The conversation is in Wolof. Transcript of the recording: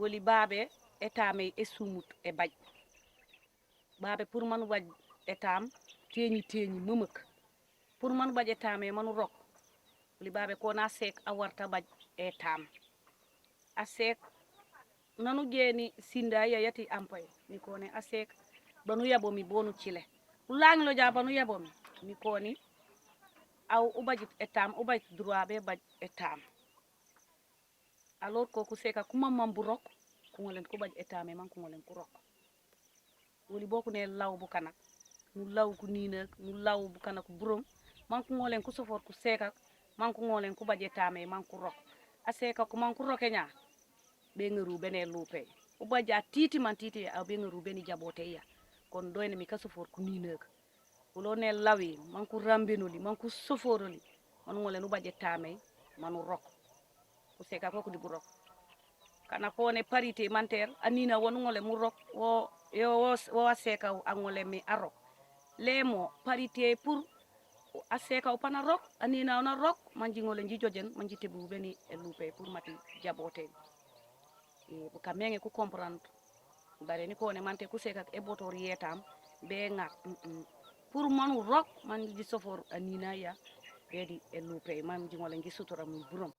woli baabe etame e sumut e baj baabe pour manu baj etam teñi mëmëk pour manu baj etame manu rok woli baabe ko na sek a warta baj etam a sek nanu jeeni sinda yayati ampay ni kone a sek banu yabomi bonu cile ulang lo ja banu yabomi ni koni aw ubajit etam ubajit droit be baj etam alors ko ku seka kuma mambu rok ku ngolen ku baj etame man ku ngolen ku rok woli boku ne law bu kanak nu law ku nina nu law bu kanak burom man ku ngolen ku sofor ku seka man ku ngolen ku baj etame man ku rok a seka ku man ku rokenya be ngaru bene lupe ubaja titi man titi a be ngaru beni jabote ya kon doyne mi ka sofor ku nina ulo ne lawi man ku rambenoli man ku soforoli man ngolen u baj etame manu rok ku seka ko di burok kana ko ne parité manter anina wonu ngole mu rok wo seka angole mi arok lemo parité pour aseka upana rok anina ona rok manji ngole nji jojen manji tebu beni e lupe pour mati jabote e bu kamenge ku comprendre bare ni ko ne mante ku seka e botor yetam be nga pour manu rok man ji sofor anina ya bedi e lupe man ji ngole nji sutura muy burom